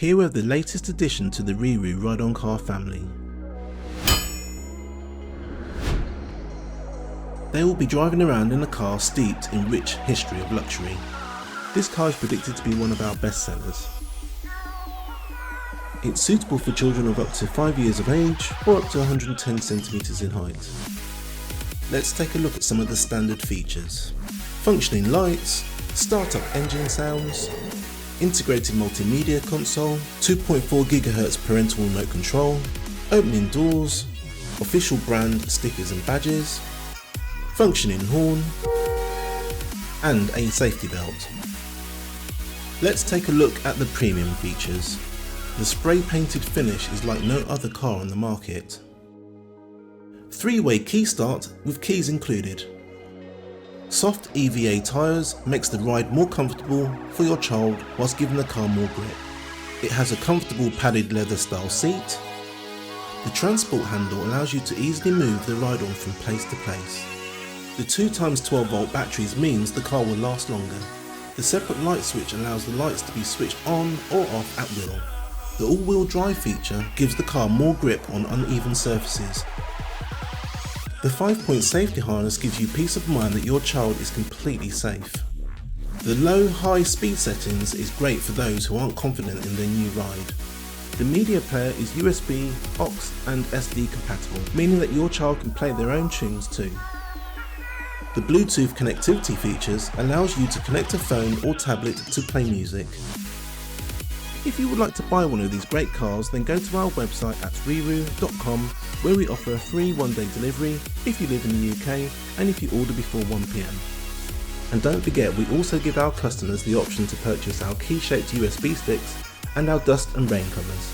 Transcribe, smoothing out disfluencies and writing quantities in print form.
Here we have the latest addition to the RiiRoo Ride On Car family. They will be driving around in a car steeped in rich history of luxury. This car is predicted to be one of our best sellers. It's suitable for children of up to 5 years of age or up to 110 centimetres in height. Let's take a look at some of the standard features. Functioning lights, start-up engine sounds, integrated multimedia console, 2.4 GHz parental remote control, opening doors, official brand stickers and badges, functioning horn, and a safety belt. Let's take a look at the premium features. The spray painted finish is like no other car on the market. 3-way key start with keys included. Soft EVA tyres makes the ride more comfortable for your child whilst giving the car more grip. It has a comfortable padded leather style seat. The transport handle allows you to easily move the ride-on from place to place. The 2x12 volt batteries means the car will last longer. The separate light switch allows the lights to be switched on or off at will. The all-wheel drive feature gives the car more grip on uneven surfaces. The 5-point safety harness gives you peace of mind that your child is completely safe. The low-high speed settings is great for those who aren't confident in their new ride. The media player is USB, aux and SD compatible, meaning that your child can play their own tunes too. The Bluetooth connectivity features allows you to connect a phone or tablet to play music. If you would like to buy one of these great cars, then go to our website at RiiRoo.com, where we offer a free 1-day delivery if you live in the UK and if you order before 1 PM. And don't forget, we also give our customers the option to purchase our key-shaped USB sticks and our dust and rain covers.